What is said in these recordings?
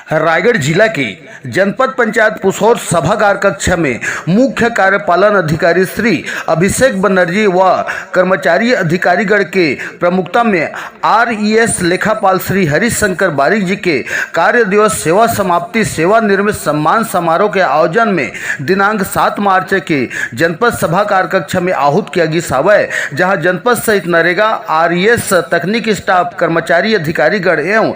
रायगढ़ जिला के जनपद पंचायत पुसौर सभागार कक्ष में मुख्य कार्यपालन अधिकारी श्री अभिषेक बनर्जी व कर्मचारी अधिकारीगण के प्रमुखता में RES लेखापाल श्री हरिशंकर बारिक जी के कार्य दिवस सेवा समाप्ति सेवा निर्मित सम्मान समारोह के आयोजन में दिनांक 7 मार्च के जनपद सभागार कक्ष में आहूत किया गया सावय, जहां जनपद सहित नरेगा RES तकनीकी स्टाफ कर्मचारी अधिकारीगण एवं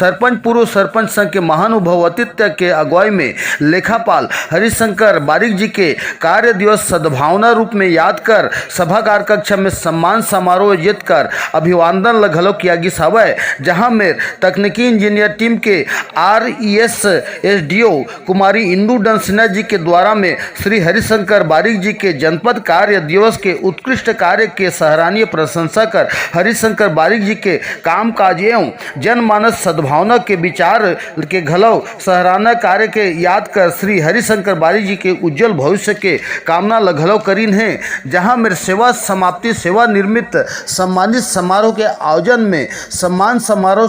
सरपंच पूर्व सरपंच संघ के महानुभावतित्व के अगुवाई में लेखापाल हरिशंकर बारिक जी के कार्य दिवस सद्भावना रूप में याद कर सभागार कक्ष में सम्मान समारोह आयोजित कर अभिवादन लगलो किया गया सावय, जहां में तकनीकी इंजीनियर टीम के RES SDO कुमारी इंदू डंसिना जी के द्वारा में श्री हरिशंकर बारिक जी के जनपद कार्य दिवस के उत्कृष्ट कार्य के सराहनीय प्रशंसा कर हरिशंकर बारिक जी के काम काज एवं जनमानस सद्भावना के विचार के घलव सराहना कार्य के याद कर श्री हरिशंकर बारिक जी के उज्जवल भविष्य के कामना लगलव करीन है, जहां मेरे सेवा समाप्ति सेवा निर्मित सम्मानित समारोह के आयोजन में सम्मान समारोह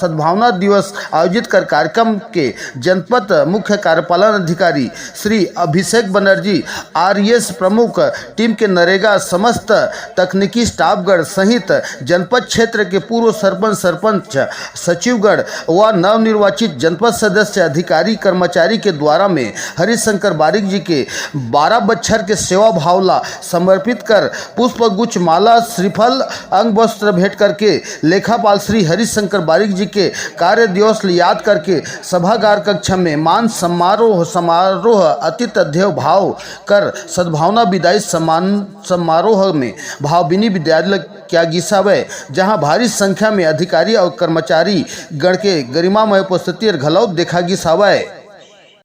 सद्भावना दिवस आयोजित कर कार्यक्रम के जनपद मुख्य कार्यपालन अधिकारी श्री अभिषेक बनर्जी RES प्रमुख टीम के नरेगा समस्त तकनीकी स्टाफगण सहित जनपद क्षेत्र के पूर्व सरपंच सचिवगण व नवनिर्वाचित जनपद सदस्य अधिकारी कर्मचारी के द्वारा में हरिशंकर बारिक जी के 12 बच्छर के सेवा भावला समर्पित कर पुष्प गुच्छ माला श्रीफल अंग वस्त्र भेंट करके लेखापाल श्री हरिशंकर बारिक जी के कार्य दिवस याद करके सभागार कक्ष में मान समारोह अतिथि देव भाव कर सद्भावना विदाई सम्मान समारोह में भावभीनी विद्यालय क्या गिसावे, जहां भारी संख्या में अधिकारी और कर्मचारी गण के गरिमामय उपस्थिति घलौ देखा गिसावे।